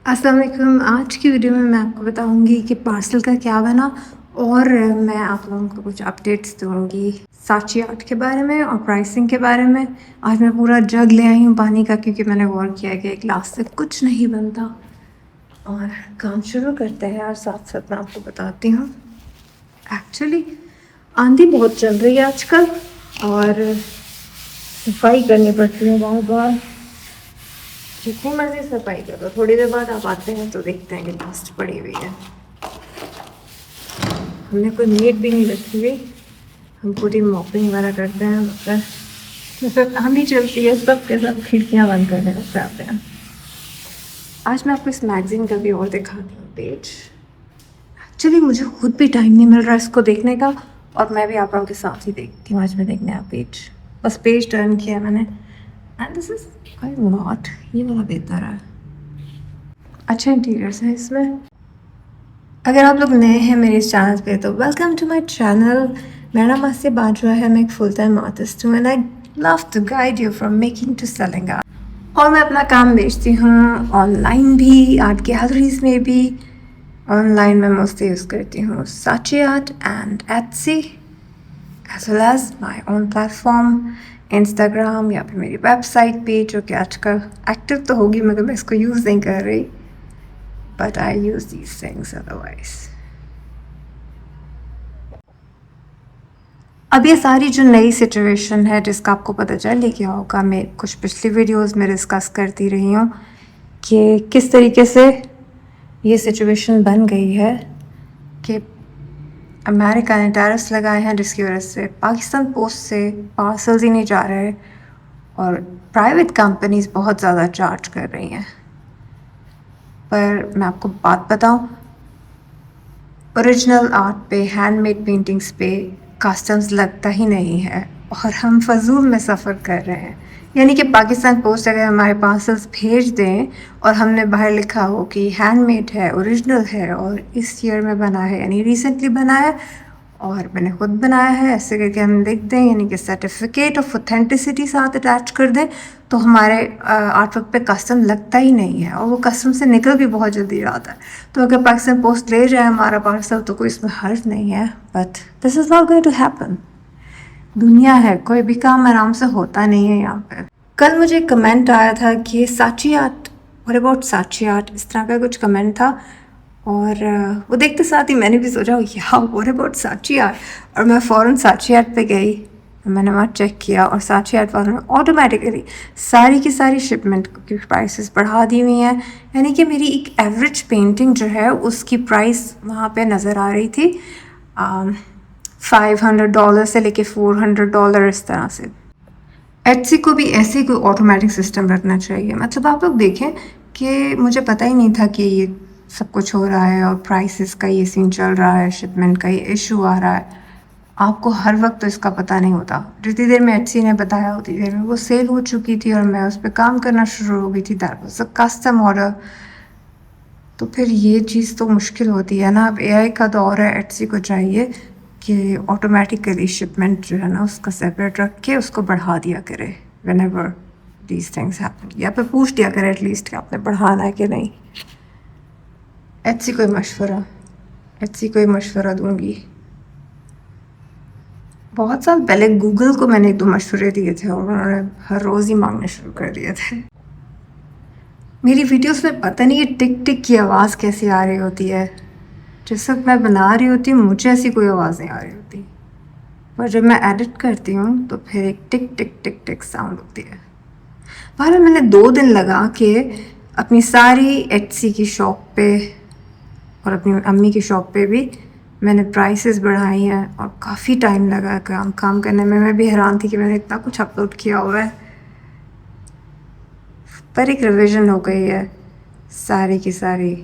अस्सलाम वालेकुम। आज की वीडियो में मैं आपको बताऊंगी कि पार्सल का क्या बना और मैं आप लोगों को कुछ अपडेट्स दूंगी साची आर्ट के बारे में और प्राइसिंग के बारे में। आज मैं पूरा जग ले आई हूँ पानी का, क्योंकि मैंने गौर किया कि एक गिलास से कुछ नहीं बनता। और काम शुरू करते हैं और साथ साथ मैं आपको बताती हूँ। एक्चुअली आंधी बहुत चल रही है आजकल और सफाई करनी पड़ती है बार बार। जितनी मर्जी सफाई करो, थोड़ी देर बाद आप आते हैं तो देखते हैं कि डस्ट पड़ी हुई है। हमने कोई मेड भी नहीं रखी हुई, हम पूरी मॉपिंग वगैरह करते हैं। मतलब आंधी चलती है, सब के सब खिड़कियाँ बंद करने लग जाते हैं। आज मैं आपको इस मैगज़ीन का भी और दिखाती हूँ पेज। एक्चुअली मुझे खुद भी टाइम नहीं मिल रहा इसको देखने का, और मैं भी आप लोगों के साथ ही देखती हूँ। आज मैं देखने आप पेज, बस पेज टर्न किया मैंने, and this is quite not, ये वाला बेहतर है। अच्छा इंटीरियर्स है इसमें। अगर आप लोग नए हैं मेरे इस चैनल पे तो वेलकम टू माय चैनल। मेरा नाम आसिया बाजवा है, मैं एक फुल टाइम आर्टिस्ट हूँ and I love to guide you from making to selling art. और मैं अपना काम बेचती हूँ ऑनलाइन भी, आर्ट गैलरीज में भी। ऑनलाइन मैं मोस्टली यूज़ करती हूँ Saatchi art and Etsy, as well as my own platform Instagram या फिर मेरी वेबसाइट पे, जो कि आजकल एक्टिव तो होगी मगर मैं इसको यूज़ नहीं कर रही, but I use these things otherwise. अब ये सारी जो नई सिचुएशन है जिसका आपको पता चल ही गया होगा, मैं कुछ पिछली वीडियोस में डिस्कस करती रही हूँ कि किस तरीके से ये सिचुएशन बन गई है कि अमेरिका ने टैरिफ्स लगाए हैं, जिसकी वजह से पाकिस्तान पोस्ट से पार्सल्स ही नहीं जा रहे और प्राइवेट कंपनीज बहुत ज़्यादा चार्ज कर रही हैं। पर मैं आपको बात बताऊं, ओरिजिनल आर्ट पे, हैंडमेड पेंटिंग्स पे कस्टम्स लगता ही नहीं है और हम फजूल में सफ़र कर रहे हैं। यानी कि पाकिस्तान पोस्ट अगर हमारे पार्सल्स भेज दें और हमने बाहर लिखा हो कि हैंडमेड है, ओरिजिनल है और इस ईयर में बना है, यानी रिसेंटली बना है और मैंने खुद बनाया है, ऐसे करके हम लिख दें, यानी कि सर्टिफिकेट ऑफ ऑथेंटिसिटी साथ अटैच कर दें, तो हमारे आर्ट वर्क पे कस्टम लगता ही नहीं है और वो कस्टम से निकल भी बहुत जल्दी जाता है। तो अगर पाकिस्तान पोस्ट ले जाए हमारा पार्सल तो कोई इसमें हर्ज नहीं है, but this is not going to happen. दुनिया है, कोई भी काम आराम से होता नहीं है यहाँ पे। कल मुझे कमेंट आया था कि साची आर्ट, व्हाट अबाउट साची आर्ट, इस तरह का कुछ कमेंट था और वो देखते साथ ही मैंने भी सोचा या व्हाट अबाउट साची आर्ट, और मैं फ़ौरन साची आर्ट पे गई, मैंने वहाँ चेक किया और साची आर्ट वालों ने ऑटोमेटिकली सारी की सारी शिपमेंट की प्राइसेस बढ़ा दी हुई हैं। यानी कि मेरी एक एवरेज पेंटिंग जो है उसकी प्राइस वहाँ पे नज़र आ रही थी $500 से लेके $400 इस तरह से। एटसी को भी ऐसे कोई ऑटोमेटिक सिस्टम रखना चाहिए। मतलब आप लोग देखें कि मुझे पता ही नहीं था कि ये सब कुछ हो रहा है और प्राइसेस का ये सीन चल रहा है, शिपमेंट का ये इशू आ रहा है। आपको हर वक्त तो इसका पता नहीं होता। जितनी देर में एटसी ने बताया उतनी देर में वो सेल हो चुकी थी और मैं उस पर काम करना शुरू हो गई थी। That was a custom order. तो फिर ये चीज़ तो मुश्किल होती है ना। अब एआई का दौर है, एटसी को चाहिए कि ऑटोमेटिकली शिपमेंट जो है ना उसका सेपरेट रख के उसको बढ़ा दिया करे व्हेनेवर दीज थिंग्स हैपन, या फिर पूछ दिया करे एटलीस्ट कि आपने बढ़ाना है कि नहीं। एटसी को मशवरा दूंगी। बहुत साल पहले गूगल को मैंने 2 मशवरे दिए थे और उन्होंने हर रोज़ ही मांगने शुरू कर दिए थे। मेरी वीडियोस में पता नहीं ये टिक टिक की आवाज़ कैसे आ रही होती है। जिस वक्त मैं बना रही होती हूँ मुझे ऐसी कोई आवाज़ नहीं आ रही होती, पर जब मैं एडिट करती हूँ तो फिर एक टिक टिक टिक टिक साउंड होती है। बहरहाल मैंने 2 दिन लगा के अपनी सारी एटसी की शॉप पे और अपनी अम्मी की शॉप पे भी मैंने प्राइसेस बढ़ाई हैं और काफ़ी टाइम लगा काम करने में। मैं भी हैरान थी कि मैंने इतना कुछ अपलोड किया हुआ है, पर एक रिवीजन हो गई है सारी की सारी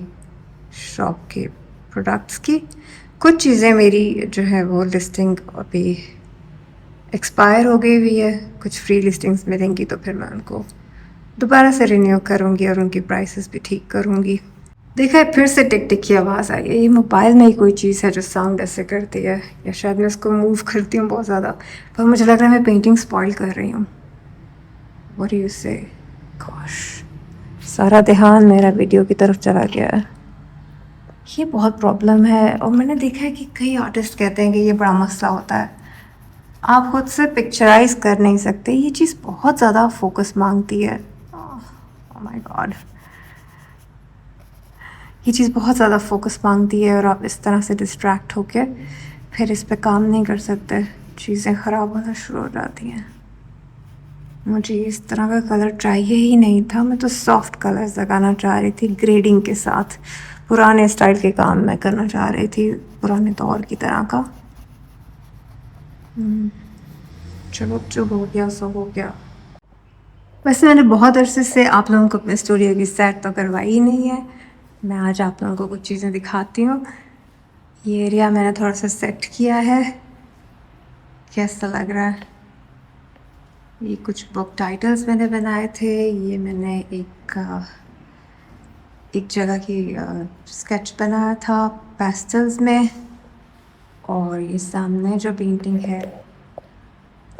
शॉप के प्रोडक्ट्स की। कुछ चीज़ें मेरी जो है वो लिस्टिंग अभी एक्सपायर हो गई हुई है, कुछ फ्री लिस्टिंग्स मिलेंगी तो फिर मैं उनको दोबारा से रिन्यू करूँगी और उनकी प्राइसेस भी ठीक करूँगी। देखा है, फिर से टिक टिक की आवाज़ आई है। ये मोबाइल में ही कोई चीज़ है जो साउंड ऐसे करती है, या शायद मैं उसको मूव करती हूँ बहुत ज़्यादा, पर मुझे लग रहा है मैं पेंटिंग स्पॉइल कर रही हूँ। व्हाट डू यू से? गॉश, सारा ध्यान मेरा वीडियो की तरफ चला गया है। ये बहुत प्रॉब्लम है और मैंने देखा है कि कई आर्टिस्ट कहते हैं कि ये बड़ा मसला होता है। आप खुद से पिक्चराइज कर नहीं सकते, ये चीज़ बहुत ज़्यादा फोकस मांगती है। ओह माय गॉड, ये चीज़ बहुत ज़्यादा फोकस मांगती है और आप इस तरह से डिस्ट्रैक्ट होके फिर इस पे काम नहीं कर सकते, चीज़ें ख़राब होना शुरू हो जाती हैं। मुझे इस तरह का कलर चाहिए ही नहीं था, मैं तो सॉफ्ट कलर्स लगाना चाह रही थी ग्रेडिंग के साथ। पुराने स्टाइल के काम मैं करना चाह रही थी, पुराने दौर की तरह का। चलो जो हो गया सो हो गया। वैसे मैंने बहुत अरसे से आप लोगों को अपने स्टूडियो की सेट तो करवाई ही नहीं है। मैं आज आप लोगों को कुछ चीज़ें दिखाती हूँ। ये एरिया मैंने थोड़ा सा सेट किया है, कैसा लग रहा है? ये कुछ बुक टाइटल्स मैंने बनाए थे। ये मैंने एक जगह की स्केच बनाया था पेस्टल्स में। और ये सामने जो पेंटिंग है,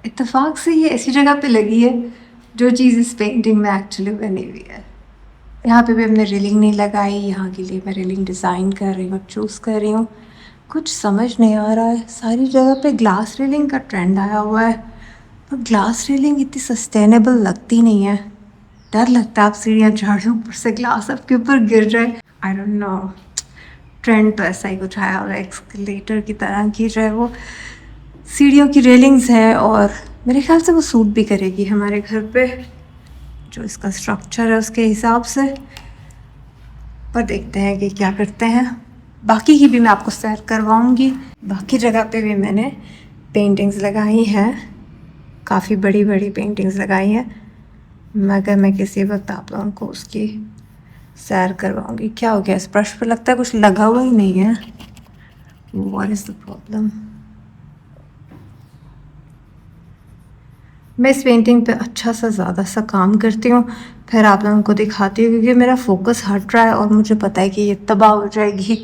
इत्तेफाक से ये ऐसी जगह पे लगी है जो चीज़ इस पेंटिंग में एक्चुअली बनी हुई है। यहाँ पे भी हमने रेलिंग नहीं लगाई, यहाँ के लिए मैं रेलिंग डिज़ाइन कर रही हूँ, चूज़ कर रही हूँ। कुछ समझ नहीं आ रहा है, सारी जगह पे ग्लास रेलिंग का ट्रेंड आया हुआ है, पर ग्लास रेलिंग इतनी सस्टेनेबल लगती नहीं है। डर लगता है आप सीढ़ियाँ चढ़ रहे हो, ऊपर से ग्लास आपके ऊपर गिर जाए। आई डोंट नो, ट्रेंड तो ऐसा ही कुछ आया हुआ है, एक्सकलेटर की तरह की जो है वो सीढ़ियों की रेलिंग्स है, और मेरे ख्याल से वो सूट भी करेगी हमारे घर पे, जो इसका स्ट्रक्चर है उसके हिसाब से। पर देखते हैं कि क्या करते हैं। बाकी की भी मैं आपको सैर करवाऊंगी। बाकी जगह पे भी मैंने पेंटिंग्स लगाई हैं, काफ़ी बड़ी बड़ी पेंटिंग्स लगाई हैं, मगर मैं किसी वक्त आप लोगों को उसकी सैर करवाऊंगी। क्या हो गया इस ब्रश पर? लगता है कुछ लगा हुआ ही नहीं है। What is the problem? मैं इस पेंटिंग पे अच्छा सा ज़्यादा सा काम करती हूँ, फिर आप लोगों को दिखाती हूँ, क्योंकि मेरा फोकस हट रहा है और मुझे पता है कि ये तबाह हो जाएगी।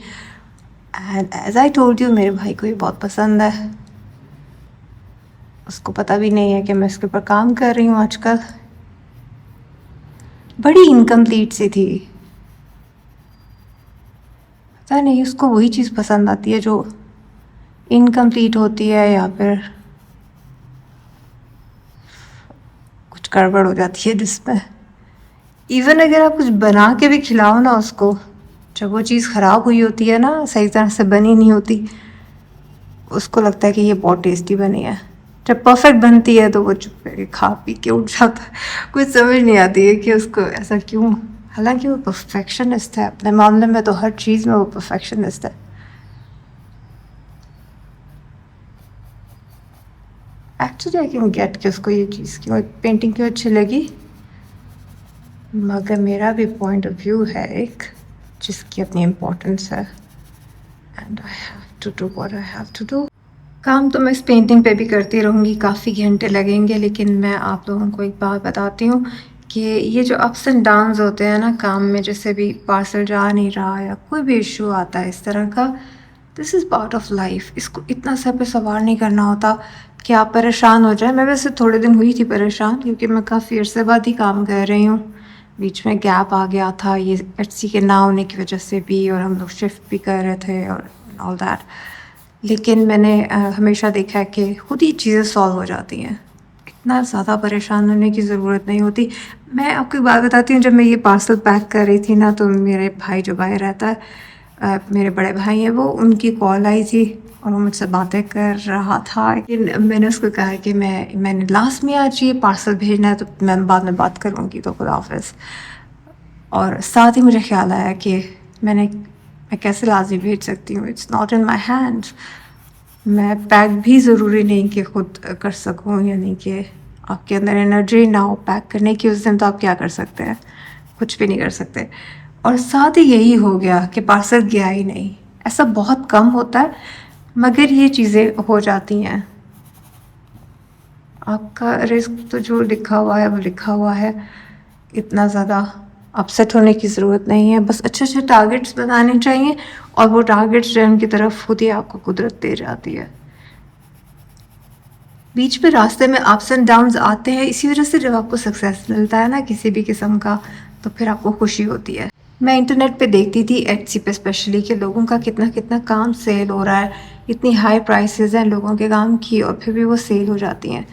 And as I told you, मेरे भाई को ये बहुत पसंद है। उसको पता भी नहीं है कि मैं इसके ऊपर काम कर रही हूँ आजकल। बड़ी इनकम्प्लीट सी थी, पता नहीं उसको वही चीज़ पसंद आती है जो इनकम्प्लीट होती है, या फिर कुछ गड़बड़ हो जाती है जिसमें। इवन अगर आप कुछ बना के भी खिलाओ ना उसको, जब वो चीज़ ख़राब हुई होती है ना, सही तरह से बनी नहीं होती, उसको लगता है कि ये बहुत टेस्टी बनी है। जब परफेक्ट बनती है तो वो चुप करके खा पी के उठ जाता है। कुछ समझ नहीं आती है कि उसको ऐसा क्यों, हालांकि वो परफेक्शनिस्ट है अपने मामले में, तो हर चीज़ में वो परफेक्शनिस्ट है। एक्चुअली आई कैन गेट कि उसको ये चीज़ क्यों, पेंटिंग क्यों अच्छी लगी, मगर मेरा भी पॉइंट ऑफ व्यू है एक, जिसकी अपनी इम्पोर्टेंस है। And I have to do what I have to do. काम तो मैं इस पेंटिंग पे भी करती रहूँगी, काफ़ी घंटे लगेंगे, लेकिन मैं आप लोगों को एक बात बताती हूँ कि ये जो अप्स एंड डाउन्स होते हैं ना काम में, जैसे भी पार्सल जा नहीं रहा या कोई भी इशू आता है इस तरह का, this is part of life. इसको इतना सर पे सवार नहीं करना होता कि आप परेशान हो जाए। मैं वैसे थोड़े दिन हुई थी परेशान, क्योंकि मैं काफ़ी अरसे बाद ही काम कर रही हूँ, बीच में गैप आ गया था ये एटसी के ना होने की वजह से भी, और हम लोग शिफ्ट भी कर रहे थे और ऑल दैट। लेकिन मैंने हमेशा देखा है कि खुद ही चीज़ें सॉल्व हो जाती हैं, इतना ज़्यादा परेशान होने की ज़रूरत नहीं होती। मैं आपको एक बात बताती हूँ, जब मैं ये पार्सल पैक कर रही थी ना, तो मेरे भाई जो बाहर रहता है, मेरे बड़े भाई हैं वो, उनकी कॉल आई थी और वो मुझसे बातें कर रहा था। लेकिन मैंने उसको कहा कि मैंने लास्ट में आज ये पार्सल भेजना है, तो मैं बाद में बात करूँगी, तो खुदा हाफ़िज़। और साथ ही मुझे ख्याल आया कि मैं कैसे लाजमी भेज सकती हूँ, it's not in my hand. मैं पैक भी ज़रूरी नहीं कि ख़ुद कर सकूँ, यानी कि आपके अंदर एनर्जी ना हो पैक करने की उस दिन, तो आप क्या कर सकते हैं? कुछ भी नहीं कर सकते। और साथ ही यही हो गया कि पार्सल गया ही नहीं। ऐसा बहुत कम होता है, मगर ये चीज़ें हो जाती हैं। आपका रिस्क तो जो लिखा हुआ है वो लिखा हुआ है, इतना ज़्यादा अपसेट होने की ज़रूरत नहीं है। बस अच्छे अच्छे टारगेट्स बनाने चाहिए, और वो टारगेट्स जो है उनकी तरफ खुद ही आपको कुदरत दे जाती है। बीच में रास्ते में अप्स एंड डाउन्स आते हैं, इसी वजह से जब आपको सक्सेस मिलता है ना किसी भी किस्म का, तो फिर आपको खुशी होती है। मैं इंटरनेट पे देखती थी एट्सी पे स्पेशली कि लोगों का कितना कितना काम सेल हो रहा है, इतनी हाई प्राइसेस हैं लोगों के काम की और फिर भी वो सेल हो जाती हैं।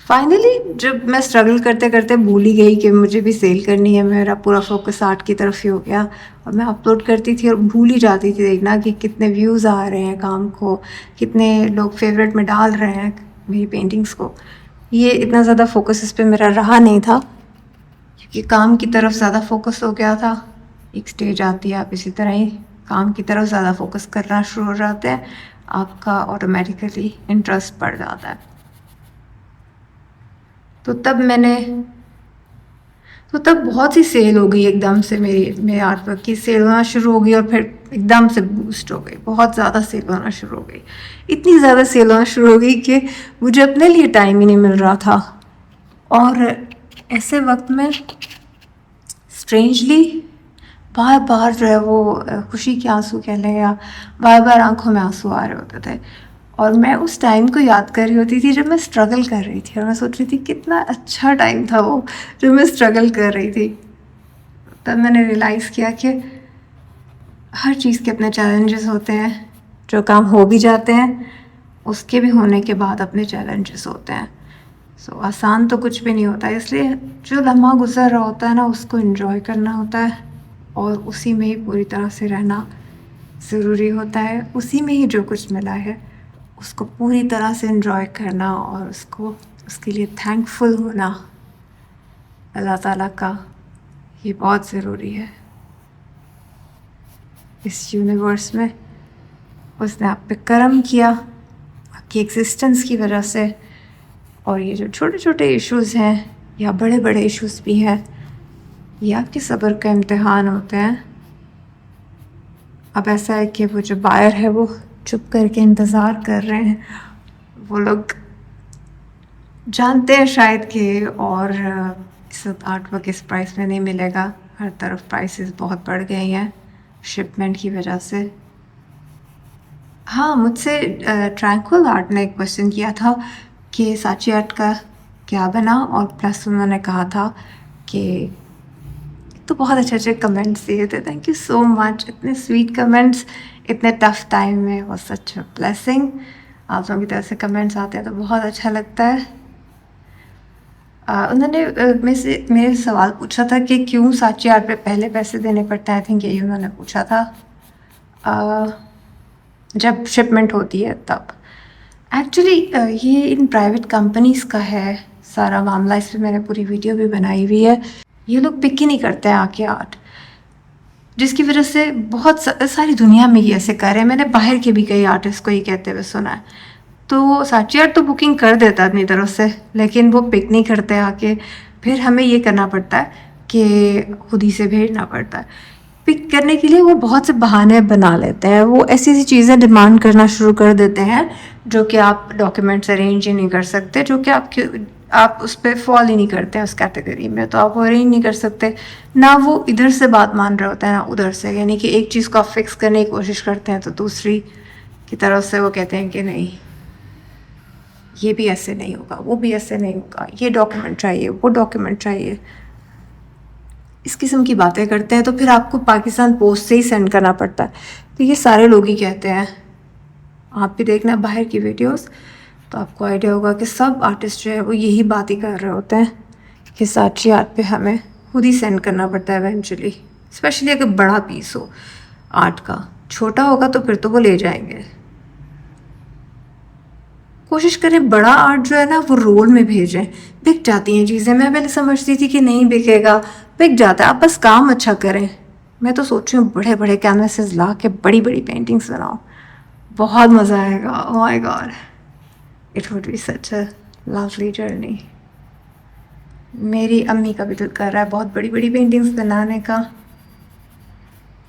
फाइनली जब मैं स्ट्रगल करते करते भूल ही गई कि मुझे भी सेल करनी है, मेरा पूरा फोकस आर्ट की तरफ ही हो गया और मैं अपलोड करती थी और भूल ही जाती थी देखना कि कितने व्यूज़ आ रहे हैं काम को, कितने लोग फेवरेट में डाल रहे हैं मेरी पेंटिंग्स को। ये इतना ज़्यादा फोकस इस पर मेरा रहा नहीं था क्योंकि काम की तरफ ज़्यादा फोकस हो गया था। एक स्टेज आती है, आप इसी तरह ही काम की तरफ ज़्यादा फोकस करना शुरू हो जाते हैं, आपका ऑटोमेटिकली इंटरेस्ट बढ़ जाता है। तो तब बहुत सी सेल हो गई एकदम से, मेरे आर्ट वर्क की सेल होना शुरू हो गई और फिर एकदम से बूस्ट हो गई, बहुत ज़्यादा सेल होना शुरू हो गई। इतनी ज़्यादा सेल होना शुरू हो गई कि मुझे अपने लिए टाइम ही नहीं मिल रहा था। और ऐसे वक्त में स्ट्रेंजली बार बार जो है वो खुशी के आंसू कह लें या बार बार आंखों में आंसू आ रहे होते थे और मैं उस टाइम को याद कर रही होती थी जब मैं स्ट्रगल कर रही थी और मैं सोच रही थी कितना अच्छा टाइम था वो जब मैं स्ट्रगल कर रही थी। तब मैंने रियलाइज़ किया कि हर चीज़ के अपने चैलेंजेस होते हैं, जो काम हो भी जाते हैं उसके भी होने के बाद अपने चैलेंजेस होते हैं। सो आसान तो कुछ भी नहीं होता, इसलिए जो लम्हा गुजर रहा होता है ना उसको एंजॉय करना होता है और उसी में ही पूरी तरह से रहना ज़रूरी होता है। उसी में ही जो कुछ मिला है उसको पूरी तरह से एंजॉय करना और उसके लिए थैंकफुल होना अल्लाह ताला का, ये बहुत ज़रूरी है। इस यूनिवर्स में उसने आप पे करम किया आपकी एग्जिस्टेंस की वजह से, और ये जो छोटे छोटे इश्यूज़ हैं या बड़े बड़े इश्यूज़ भी हैं ये आपके सब्र का इम्तिहान होते हैं। अब ऐसा है कि वो जो बायर है वो चुप करके इंतज़ार कर रहे हैं, वो लोग जानते हैं शायद कि और इस आर्ट वर्क इस प्राइस में नहीं मिलेगा, हर तरफ प्राइसेस बहुत बढ़ गई हैं शिपमेंट की वजह से। हाँ, मुझसे ट्रैंक्विल आर्ट ने एक क्वेश्चन किया था कि साची आर्ट का क्या बना, और प्लस उन्होंने कहा था कि तो बहुत अच्छे अच्छे कमेंट्स दिए थे, थैंक यू सो मच, इतने स्वीट कमेंट्स इतने टफ टाइम में, वो सच ब्लेसिंग। आप लोगों की तरफ से कमेंट्स आते हैं तो बहुत अच्छा लगता है। उन्होंने मेरे सवाल पूछा था कि क्यों साची आर्ट पे पहले पैसे देने पड़ते हैं, आई थिंक यही उन्होंने पूछा था। जब शिपमेंट होती है तब एक्चुअली ये इन प्राइवेट कंपनीज़ का है सारा मामला, इस पर मैंने पूरी वीडियो भी बनाई हुई है। ये लोग पिक ही नहीं करते हैं आके आर्ट, जिसकी वजह से बहुत सारी दुनिया में ये ऐसे कर रहे हैं। मैंने बाहर के भी कई आर्टिस्ट को ये कहते हुए सुना है। तो साची आर्ट तो बुकिंग कर देता है अपनी तरफ से, लेकिन वो पिक नहीं करते आके, फिर हमें ये करना पड़ता है कि खुद ही से भेजना पड़ता है। पिक करने के लिए वो बहुत से बहाने बना लेते हैं, वो ऐसी ऐसी चीज़ें डिमांड करना शुरू कर देते हैं जो कि आप डॉक्यूमेंट्स अरेंज ही नहीं कर सकते, जो कि आप उस पर फॉल ही नहीं करते हैं उस कैटेगरी में, तो आप वो अरेंज नहीं कर सकते। ना वो इधर से बात मान रहे होते हैं ना उधर से, यानी कि एक चीज़ को आप फिक्स करने की कोशिश करते हैं तो दूसरी की तरफ से वो कहते हैं कि नहीं ये भी ऐसे नहीं होगा, वो भी ऐसे नहीं होगा, ये डॉक्यूमेंट चाहिए, वो डॉक्यूमेंट चाहिए, इस किस्म की बातें करते हैं। तो फिर आपको पाकिस्तान पोस्ट से ही सेंड करना पड़ता है। तो ये सारे लोग ही कहते हैं, आप भी देखना बाहर की वीडियोस तो आपको आइडिया होगा कि सब आर्टिस्ट जो है वो यही बात ही कर रहे होते हैं कि साची आर्ट पे हमें खुद ही सेंड करना पड़ता है इवेंचुअली, स्पेशली अगर बड़ा पीस हो आर्ट का। छोटा होगा तो फिर तो वो ले जाएंगे। कोशिश करें बड़ा आर्ट जो है ना वो रोल में भेजें, बिक जाती हैं चीज़ें। मैं पहले समझती थी कि नहीं बिकेगा, बिक जाता है, आप बस काम अच्छा करें। मैं तो सोच रही हूँ बड़े बड़े कैनवासेस ला के बड़ी बड़ी पेंटिंग्स बनाओ, बहुत मज़ा आएगा। Oh my God, it would be such a lovely journey. मेरी अम्मी का भी दिल कर रहा है बहुत बड़ी बड़ी पेंटिंग्स बनाने का।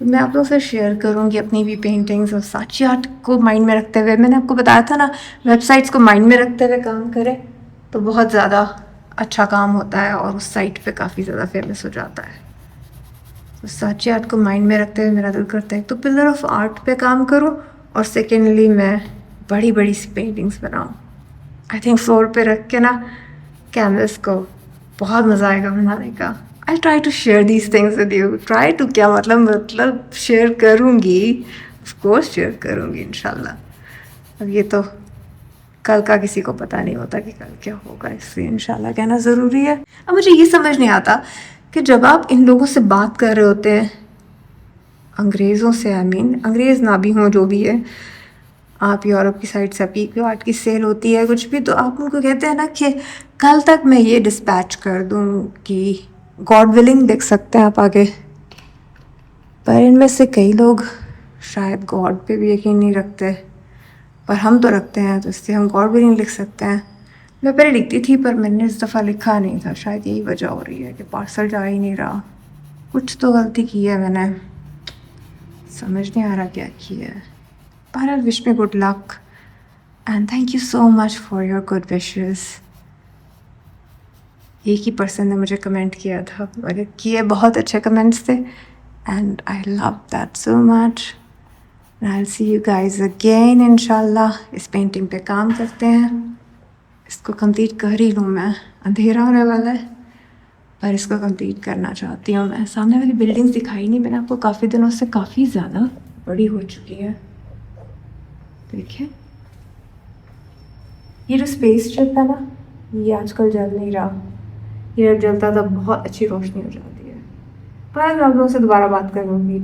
मैं आप लोगों से शेयर करूँगी अपनी भी पेंटिंग्स, और साची आर्ट को माइंड में रखते हुए, मैंने आपको बताया था ना वेबसाइट्स को माइंड में रखते हुए काम करें तो बहुत ज़्यादा अच्छा काम होता है और उस साइट पे काफ़ी ज़्यादा फेमस हो जाता है। तो साची आर्ट को माइंड में रखते हुए मेरा दिल करता है तो पिलर ऑफ आर्ट पे काम करूँ, और सेकेंडली मैं बड़ी बड़ी सी पेंटिंग्स बनाऊँ। आई थिंक फ्लोर पे रख के ना कैनवस को बहुत मज़ा आएगा बनाने का। I try to share these things with you. Try to क्या मतलब शेयर करूँगी, ऑफ कोर्स शेयर करूँगी इंशाल्लाह। अब ये तो कल का किसी को पता नहीं होता कि कल क्या होगा, इसलिए इंशाल्लाह कहना ज़रूरी है। अब मुझे ये समझ नहीं आता कि जब आप इन लोगों से बात कर रहे होते हैं, अंग्रेज़ों से, आई मीन अंग्रेज़ ना भी हों जो भी है, आप यूरोप की साइड से पीक आर्ट की सेल होती है कुछ भी, तो आप उनको कहते हैं ना कि कल तक मैं ये डिस्पैच कर दूँ कि गॉड विलिंग देख सकते हैं आप आगे। पर इनमें से कई लोग शायद गॉड पे भी यकीन नहीं रखते, पर हम तो रखते हैं, तो इसलिए हम गॉड विलिंग लिख सकते हैं। मैं पहले लिखती थी पर मैंने इस दफ़ा लिखा नहीं था, शायद यही वजह हो रही है कि पार्सल जा ही नहीं रहा। कुछ तो गलती की है मैंने, समझ नहीं आ रहा क्या की है। पर wish me good luck and thank you so much for your good wishes. एक ही पर्सन ने मुझे कमेंट किया था, मगर किए बहुत अच्छे कमेंट्स थे and I love that so much. I will see you guys again इंशाल्लाह। इस पेंटिंग पे काम करते हैं, इसको कंप्लीट कर ही लूँ मैं, अंधेरा होने वाला है पर इसको कंप्लीट करना चाहती हूँ मैं। सामने वाली बिल्डिंग्स दिखाई नहीं मैंने आपको काफ़ी दिनों से, काफ़ी ज़्यादा बड़ी हो चुकी है। देखिए ये जो स्पेस चलता है ना, ये आजकल जल नहीं रहा, ये जब जलता तब बहुत अच्छी रोशनी हो जाती है। पर मैं आप लोगों से दोबारा बात करूँगी।